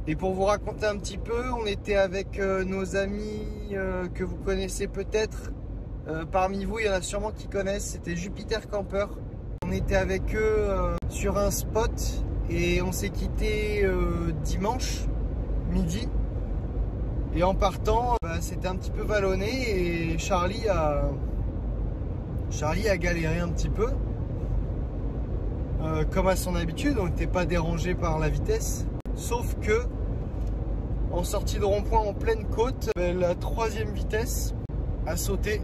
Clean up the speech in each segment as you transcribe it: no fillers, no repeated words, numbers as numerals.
Et pour vous raconter un petit peu, on était avec nos amis que vous connaissez peut-être. Parmi vous, il y en a sûrement qui connaissent, c'était Jupiter Camper. On était avec eux sur un spot et on s'est quitté dimanche midi. Et en partant, c'était un petit peu vallonné et Charlie a galéré un petit peu. Comme à son habitude, on n'était pas dérangé par la vitesse. Sauf que, en sortie de rond-point en pleine côte, la troisième vitesse a sauté.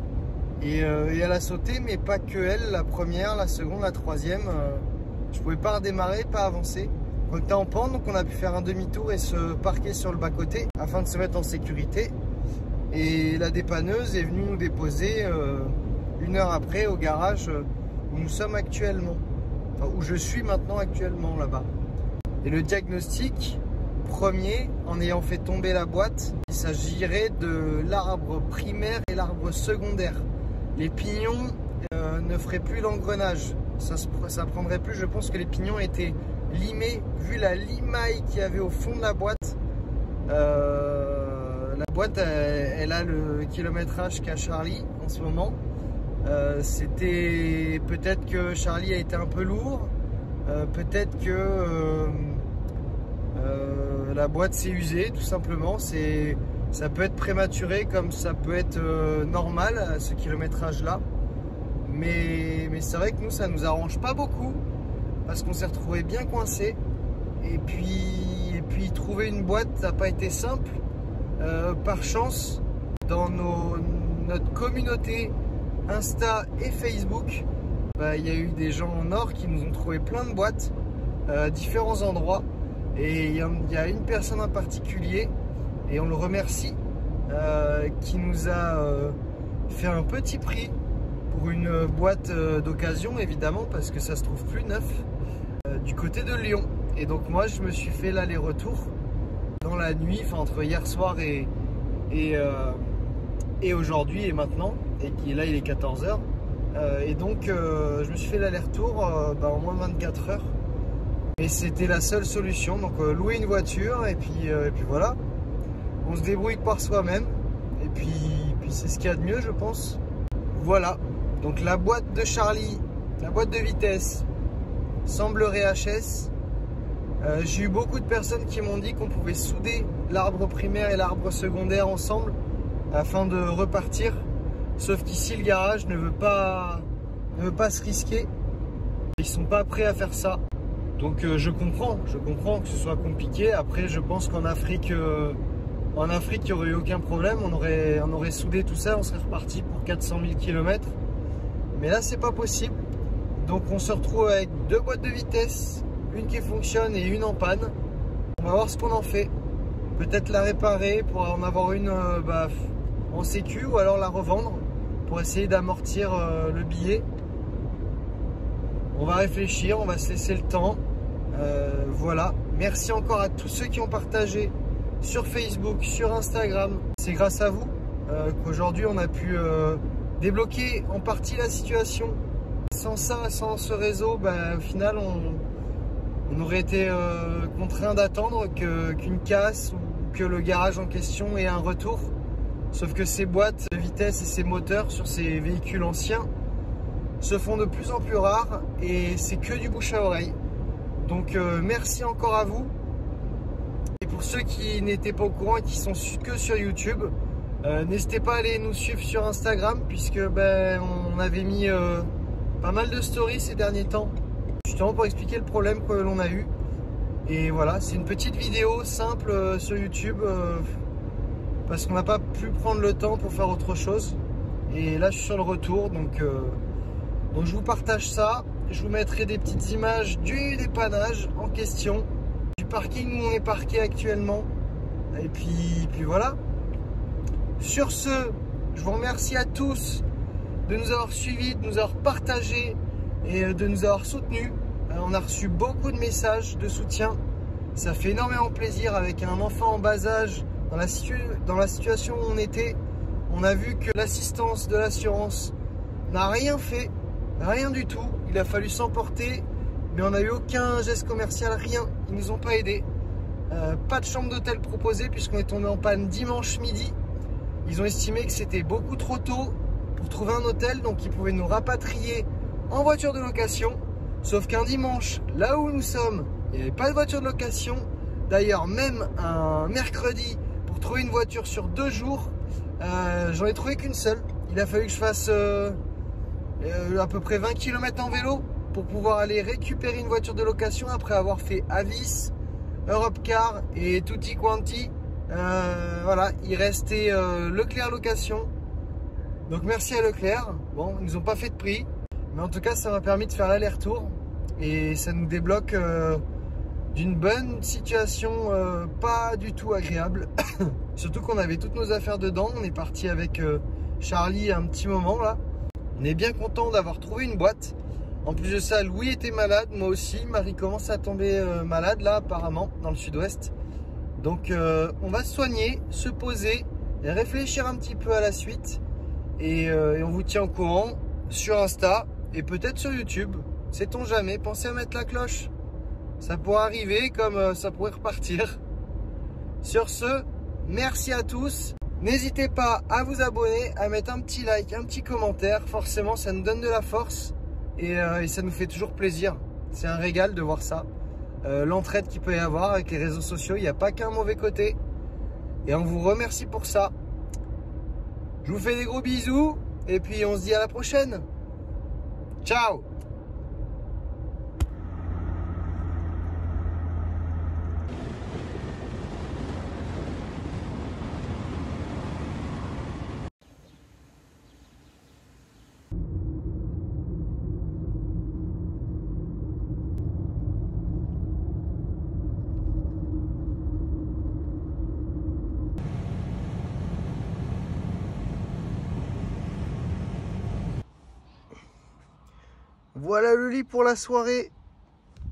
Et elle a sauté, mais pas que elle, la première, la seconde, la troisième. Je pouvais pas redémarrer, pas avancer. On était en pente, donc on a pu faire un demi-tour et se parquer sur le bas-côté afin de se mettre en sécurité. Et la dépanneuse est venue nous déposer 1 heure après au garage où nous sommes actuellement. Enfin, où je suis maintenant actuellement là-bas. Et le diagnostic premier, en ayant fait tomber la boîte, il s'agirait de l'arbre primaire et l'arbre secondaire. Les pignons ne feraient plus l'engrenage. Ça prendrait plus, je pense que les pignons étaient limés, vu la limaille qu'il y avait au fond de la boîte. La boîte, elle a le kilométrage qu'a Charlie en ce moment. C'était peut-être que Charlie a été un peu lourd, peut-être que la boîte s'est usée tout simplement. Ça peut être prématuré comme ça peut être normal à ce kilométrage là, mais c'est vrai que nous ça nous arrange pas beaucoup parce qu'on s'est retrouvé bien coincé et puis trouver une boîte ça n'a pas été simple. Par chance dans notre communauté Insta et Facebook, il y a eu des gens en or qui nous ont trouvé plein de boîtes à différents endroits. Et il y a une personne en particulier, et on le remercie, qui nous a fait un petit prix pour une boîte d'occasion, évidemment, parce que ça se trouve plus neuf, du côté de Lyon. Et donc moi, je me suis fait l'aller-retour dans la nuit, enfin entre hier soir et aujourd'hui et maintenant, et là il est 14 h. Et donc je me suis fait l'aller-retour en moins de 24 heures. Et c'était la seule solution, donc louer une voiture et puis voilà, on se débrouille par soi-même et puis c'est ce qu'il y a de mieux je pense. Voilà, donc la boîte de Charlie, la boîte de vitesse semblerait HS. J'ai eu beaucoup de personnes qui m'ont dit qu'on pouvait souder l'arbre primaire et l'arbre secondaire ensemble afin de repartir, sauf qu'ici le garage ne veut pas se risquer, ils sont pas prêts à faire ça. Donc je comprends que ce soit compliqué. Après je pense qu'en Afrique, il n'y aurait eu aucun problème. On aurait soudé tout ça, on serait reparti pour 400 000 km. Mais là c'est pas possible. Donc on se retrouve avec 2 boîtes de vitesse, une qui fonctionne et une en panne. On va voir ce qu'on en fait. Peut-être la réparer pour en avoir une en sécu ou alors la revendre pour essayer d'amortir le billet. On va réfléchir, on va se laisser le temps. Voilà, merci encore à tous ceux qui ont partagé sur Facebook, sur Instagram. C'est grâce à vous qu'aujourd'hui on a pu débloquer en partie la situation. Sans ça, sans ce réseau, au final on aurait été contraint d'attendre qu'une casse ou que le garage en question ait un retour. Sauf que ces boîtes de vitesse et ces moteurs sur ces véhicules anciens se font de plus en plus rares et c'est que du bouche à oreille. Donc merci encore à vous. Et pour ceux qui n'étaient pas au courant et qui sont que sur YouTube, n'hésitez pas à aller nous suivre sur Instagram puisque on avait mis pas mal de stories ces derniers temps justement pour expliquer le problème que l'on a eu. Et voilà, c'est une petite vidéo simple sur YouTube parce qu'on n'a pas pu prendre le temps pour faire autre chose. Et là je suis sur le retour, donc je vous partage ça. Je vous mettrai des petites images du dépannage en question, du parking où on est parqué actuellement. Et puis voilà. Sur ce, je vous remercie à tous de nous avoir suivis, de nous avoir partagé et de nous avoir soutenus. On a reçu beaucoup de messages de soutien. Ça fait énormément plaisir avec un enfant en bas âge dans la situation où on était. On a vu que l'assistance de l'assurance n'a rien fait. Rien du tout, il a fallu s'emporter, mais on n'a eu aucun geste commercial, rien, ils nous ont pas aidés. Pas de chambre d'hôtel proposée puisqu'on est tombé en panne dimanche midi. Ils ont estimé que c'était beaucoup trop tôt pour trouver un hôtel, donc ils pouvaient nous rapatrier en voiture de location. Sauf qu'un dimanche, là où nous sommes, il n'y avait pas de voiture de location. D'ailleurs, même un mercredi, pour trouver une voiture sur 2 jours, j'en ai trouvé qu'une seule. Il a fallu que je fasse à peu près 20 km en vélo pour pouvoir aller récupérer une voiture de location après avoir fait Avis, Europcar et Tutti Quanti. Voilà, il restait Leclerc Location. Donc merci à Leclerc. Bon, ils nous ont pas fait de prix, mais en tout cas ça m'a permis de faire l'aller-retour et ça nous débloque d'une bonne situation pas du tout agréable. Surtout qu'on avait toutes nos affaires dedans. On est parti avec Charlie un petit moment là. On est bien content d'avoir trouvé une boîte. En plus de ça, Louis était malade, moi aussi. Marie commence à tomber malade là apparemment dans le sud-ouest. Donc on va se soigner, se poser et réfléchir un petit peu à la suite. Et on vous tient au courant sur Insta et peut-être sur YouTube. Sait-on jamais, pensez à mettre la cloche. Ça pourrait arriver comme ça pourrait repartir. Sur ce, merci à tous. N'hésitez pas à vous abonner, à mettre un petit like, un petit commentaire. Forcément, ça nous donne de la force et ça nous fait toujours plaisir. C'est un régal de voir ça. L'entraide qu'il peut y avoir avec les réseaux sociaux, il n'y a pas qu'un mauvais côté. Et on vous remercie pour ça. Je vous fais des gros bisous et puis on se dit à la prochaine. Ciao! Voilà le lit pour la soirée.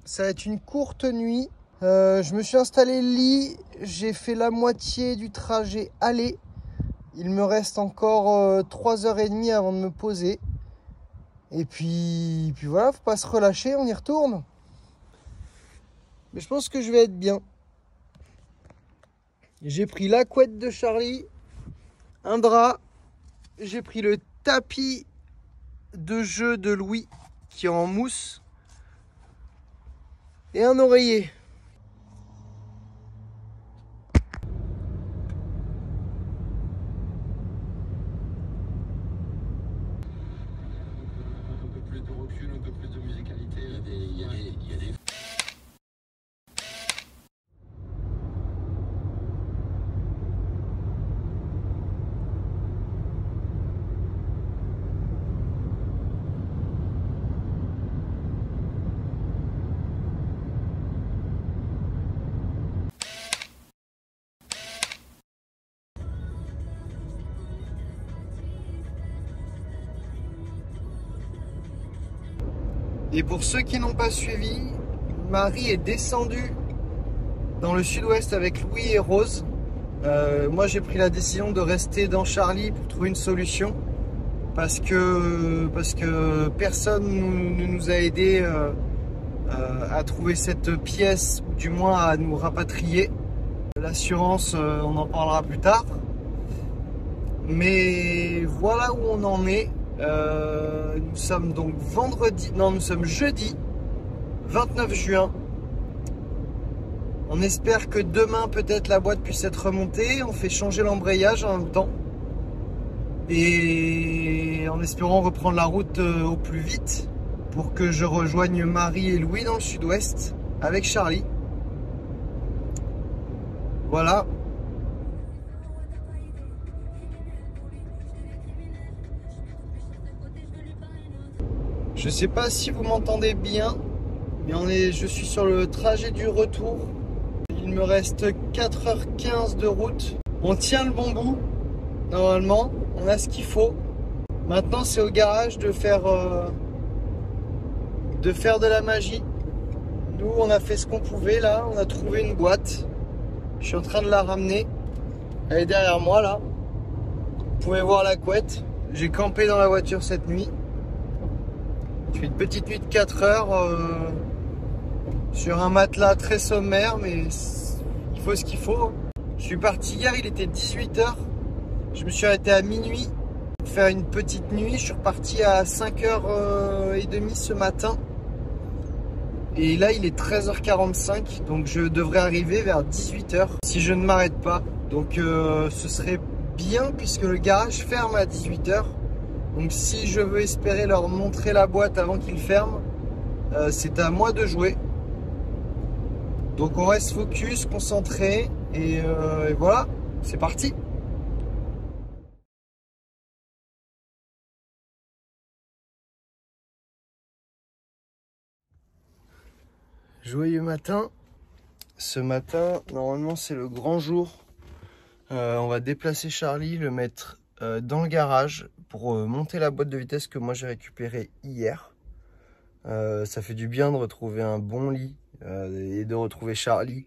Ça va être une courte nuit. Je me suis installé le lit. J'ai fait la moitié du trajet aller. Il me reste encore 3h30 avant de me poser. Et puis voilà, faut pas se relâcher, on y retourne. Mais je pense que je vais être bien. J'ai pris la couette de Charlie, un drap. J'ai pris le tapis de jeu de Louis qui est en mousse et un oreiller. Un peu plus de recul, un peu plus de musicalité. Il y a des... Et pour ceux qui n'ont pas suivi, Marie est descendue dans le sud-ouest avec Louis et Rose. Moi j'ai pris la décision de rester dans Charlie pour trouver une solution parce que personne ne nous a aidé à trouver cette pièce, ou du moins à nous rapatrier. L'assurance, on en parlera plus tard. Mais voilà où on en est. Nous sommes donc nous sommes jeudi 29 juin. On espère que demain peut-être la boîte puisse être remontée. On fait changer l'embrayage en même temps. Et en espérant reprendre la route au plus vite pour que je rejoigne Marie et Louis dans le sud-ouest avec Charlie. Voilà. Je sais pas si vous m'entendez bien, mais je suis sur le trajet du retour. Il me reste 4h15 de route. On tient le bon bout, normalement, on a ce qu'il faut. Maintenant c'est au garage de faire de la magie. Nous on a fait ce qu'on pouvait là, on a trouvé une boîte. Je suis en train de la ramener. Elle est derrière moi là. Vous pouvez voir la couette. J'ai campé dans la voiture cette nuit. Je fais une petite nuit de 4 heures sur un matelas très sommaire, mais faut ce qu'il faut. Je suis parti hier, il était 18 h. Je me suis arrêté à minuit pour faire une petite nuit. Je suis reparti à 5h30 ce matin. Et là, il est 13h45. Donc, je devrais arriver vers 18 h si je ne m'arrête pas. Donc, ce serait bien puisque le garage ferme à 18 h. Donc, si je veux espérer leur montrer la boîte avant qu'ils ferment, c'est à moi de jouer. Donc, on reste focus, concentré. Et voilà, c'est parti. Joyeux matin. Ce matin, normalement, c'est le grand jour. On va déplacer Charlie, le mettre dans le garage pour monter la boîte de vitesse que moi j'ai récupérée hier. Ça fait du bien de retrouver un bon lit et de retrouver Charlie.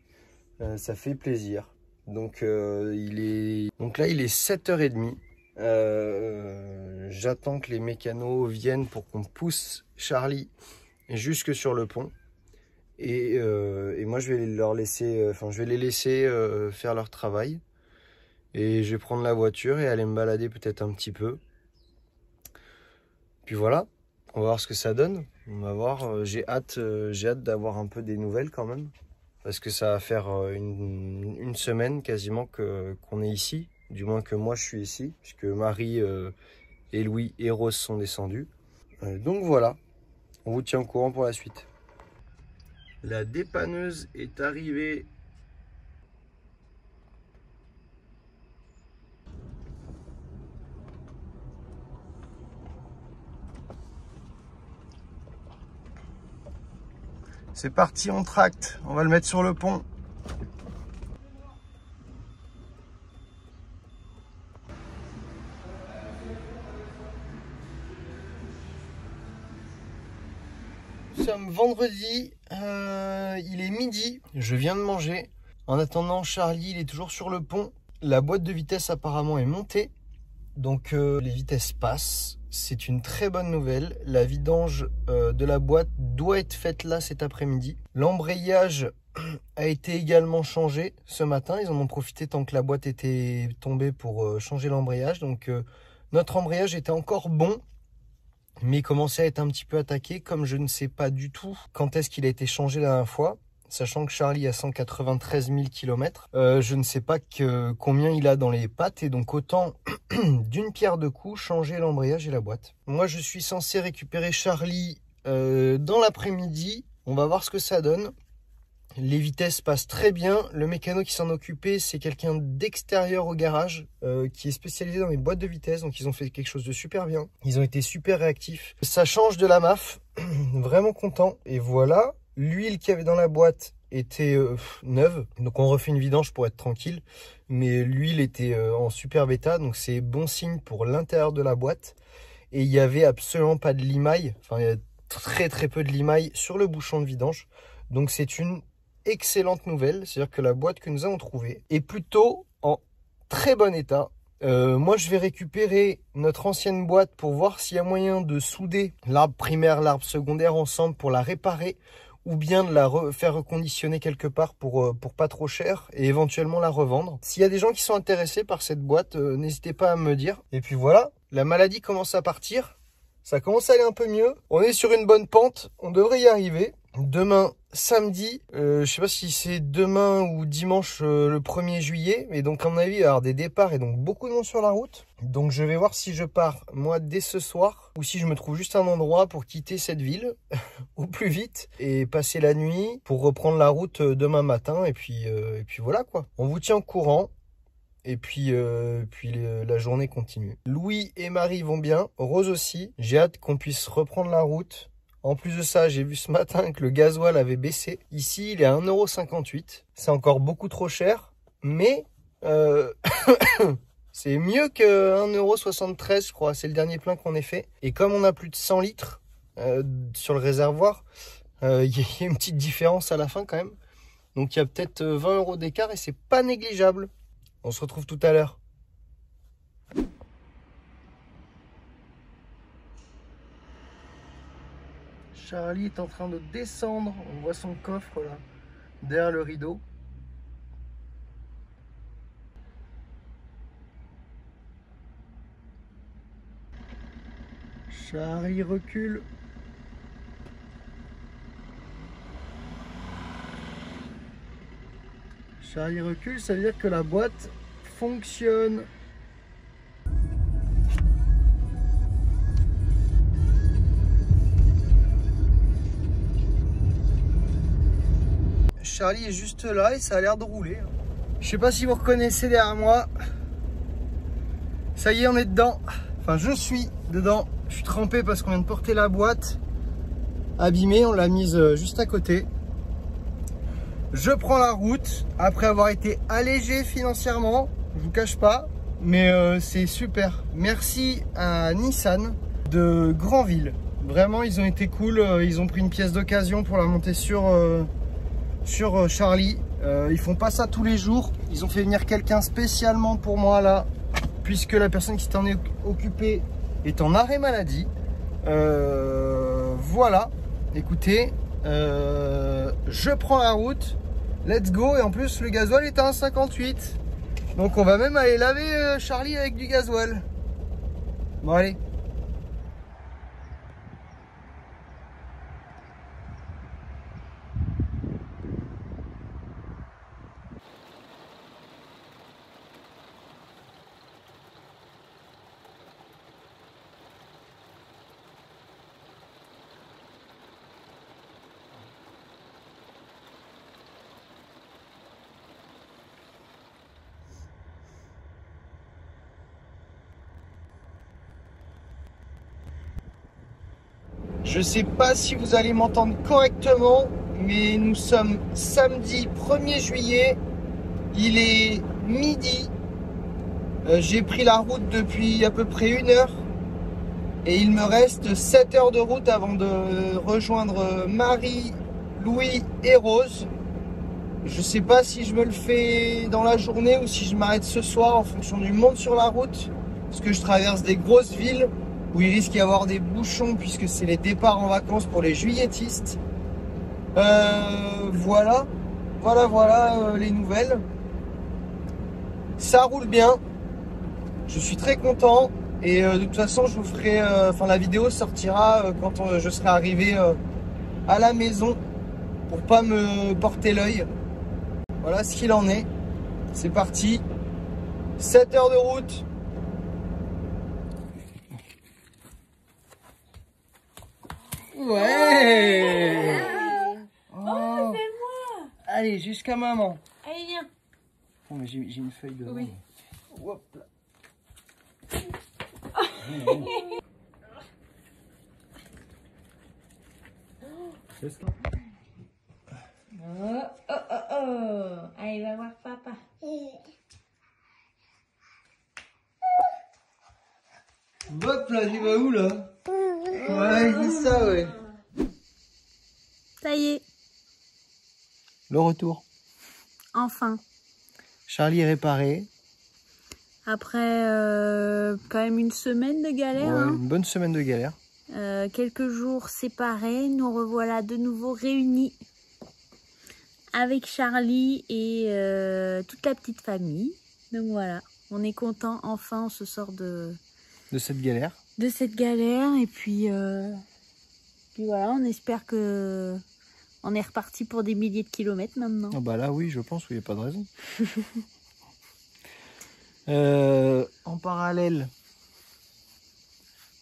Ça fait plaisir. Donc, là, il est 7h30. J'attends que les mécanos viennent pour qu'on pousse Charlie jusque sur le pont. Et moi, je vais leur laisser, je vais les laisser faire leur travail. Et je vais prendre la voiture et aller me balader peut-être un petit peu. Puis voilà, on va voir ce que ça donne. On va voir. J'ai hâte d'avoir un peu des nouvelles quand même, parce que ça va faire une semaine quasiment qu'on est ici. Du moins que moi, je suis ici, puisque Marie et Louis et Rose sont descendus. Donc voilà, on vous tient au courant pour la suite. La dépanneuse est arrivée. C'est parti, on tracte. On va le mettre sur le pont. Nous sommes vendredi, il est midi, je viens de manger. En attendant, Charlie, il est toujours sur le pont. La boîte de vitesse apparemment est montée, donc les vitesses passent. C'est une très bonne nouvelle. La vidange de la boîte doit être faite là cet après-midi. L'embrayage a été également changé ce matin. Ils en ont profité tant que la boîte était tombée pour changer l'embrayage. Donc notre embrayage était encore bon, mais il commençait à être un petit peu attaqué. Comme je ne sais pas du tout quand est-ce qu'il a été changé la dernière fois, sachant que Charlie a 193 000 km, je ne sais pas combien il a dans les pattes, et donc autant d'une pierre deux coups changer l'embrayage et la boîte. Moi, je suis censé récupérer Charlie dans l'après-midi. On va voir ce que ça donne. Les vitesses passent très bien. Le mécano qui s'en occupait, c'est quelqu'un d'extérieur au garage qui est spécialisé dans les boîtes de vitesse. Donc, ils ont fait quelque chose de super bien. Ils ont été super réactifs. Ça change de la MAF. Vraiment content. Et voilà. L'huile qu'il y avait dans la boîte était neuve. Donc, on refait une vidange pour être tranquille. Mais l'huile était en super état. Donc, c'est bon signe pour l'intérieur de la boîte. Et il n'y avait absolument pas de limaille. Enfin, il y a très très peu de limaille sur le bouchon de vidange. Donc, c'est une excellente nouvelle, c'est-à-dire que la boîte que nous avons trouvée est plutôt en très bon état. Moi, je vais récupérer notre ancienne boîte pour voir s'il y a moyen de souder l'arbre primaire, l'arbre secondaire ensemble pour la réparer, ou bien de la faire reconditionner quelque part pour pas trop cher et éventuellement la revendre. S'il y a des gens qui sont intéressés par cette boîte, n'hésitez pas à me dire. Et puis voilà, la maladie commence à partir, ça commence à aller un peu mieux. On est sur une bonne pente, on devrait y arriver. Demain, samedi, je sais pas si c'est demain ou dimanche le 1er juillet, mais donc à mon avis il va y avoir des départs et donc beaucoup de monde sur la route. Donc je vais voir si je pars moi dès ce soir ou si je me trouve juste un endroit pour quitter cette ville au plus vite et passer la nuit pour reprendre la route demain matin, et puis voilà quoi. On vous tient au courant. Et puis la journée continue. Louis et Marie vont bien, Rose aussi. J'ai hâte qu'on puisse reprendre la route. En plus de ça, j'ai vu ce matin que le gasoil avait baissé. Ici, il est à 1,58 €. C'est encore beaucoup trop cher, mais c'est mieux que 1,73 €, je crois. C'est le dernier plein qu'on ait fait. Et comme on a plus de 100 litres sur le réservoir, il y a une petite différence à la fin quand même. Donc il y a peut-être 20 € d'écart et c'est pas négligeable. On se retrouve tout à l'heure. Charlie est en train de descendre. On voit son coffre là, derrière le rideau. Charlie recule. Charlie recule, ça veut dire que la boîte fonctionne. Charlie est juste là et ça a l'air de rouler. Je sais pas si vous reconnaissez derrière moi. Ça y est, on est dedans. Enfin, je suis dedans. Je suis trempé parce qu'on vient de porter la boîte abîmée. On l'a mise juste à côté. Je prends la route après avoir été allégé financièrement. Je vous cache pas, mais c'est super. Merci à Nissan de Granville. Vraiment, ils ont été cool. Ils ont pris une pièce d'occasion pour la monter sur Charlie. Ils font pas ça tous les jours. Ils ont fait venir quelqu'un spécialement pour moi là, puisque la personne qui s'en est occupée est en arrêt maladie. Voilà, écoutez, je prends la route, let's go. Et en plus le gasoil est à 1,58. Donc on va même aller laver Charlie avec du gasoil. Bon allez. Je sais pas si vous allez m'entendre correctement, mais nous sommes samedi 1er juillet, il est midi, j'ai pris la route depuis à peu près 1 heure et il me reste 7 heures de route avant de rejoindre Marie, Louis et Rose. Je sais pas si je me le fais dans la journée ou si je m'arrête ce soir en fonction du monde sur la route, parce que je traverse des grosses villes où il risque d'y avoir des bouchons puisque c'est les départs en vacances pour les juilletistes. Voilà les nouvelles. Ça roule bien. Je suis très content et de toute façon je vous ferai, la vidéo sortira quand je serai arrivé à la maison pour pas me porter l'œil. Voilà ce qu'il en est. C'est parti. 7 heures de route. Ouais. Oh, fais-moi. Allez, jusqu'à maman. Allez, viens. Oh, mais j'ai une feuille de... Oui. Hop là. Oh. Allez, va voir papa. Hop là, tu vas où là? Ouais, c'est ça, ouais. Ça y est, Le retour. enfin. Charlie est réparé. Après quand même une semaine de galère, Ouais, hein. une bonne semaine de galère. Quelques jours séparés, nous revoilà de nouveau réunis avec Charlie et toute la petite famille. Donc voilà, on est content, enfin on se sort de cette galère. cette galère et puis voilà, on espère que on est reparti pour des milliers de kilomètres maintenant. Oh bah là oui, je pense, il n'y a pas de raison. En parallèle,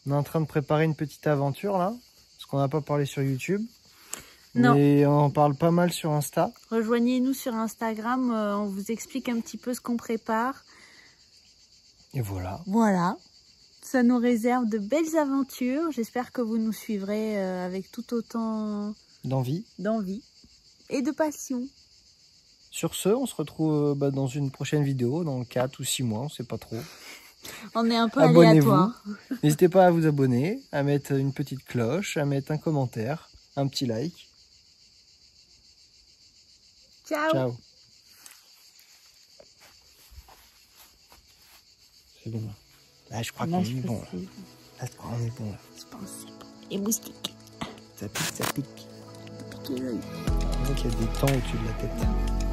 on est en train de préparer une petite aventure là, parce qu'on n'a pas parlé sur YouTube. Non. Mais on en parle pas mal sur Insta. Rejoignez-nous sur Instagram, on vous explique un petit peu ce qu'on prépare. Et voilà. Voilà, ça nous réserve de belles aventures. J'espère que vous nous suivrez avec tout autant D'envie. et de passion. Sur ce, on se retrouve dans une prochaine vidéo, dans 4 ou 6 mois, on sait pas trop. On est un peu Abonnez-vous. aléatoire. N'hésitez pas à vous abonner, à mettre une petite cloche, à mettre un commentaire, un petit like. Ciao. Ciao. C'est bon. Là, je crois qu'on est bon. Là, je crois qu'on est bon. Là. Je pense que c'est bon. Les moustiques. Ça pique, ça pique. Piquez l'œil. On voit qu'il y a des temps au-dessus de la tête.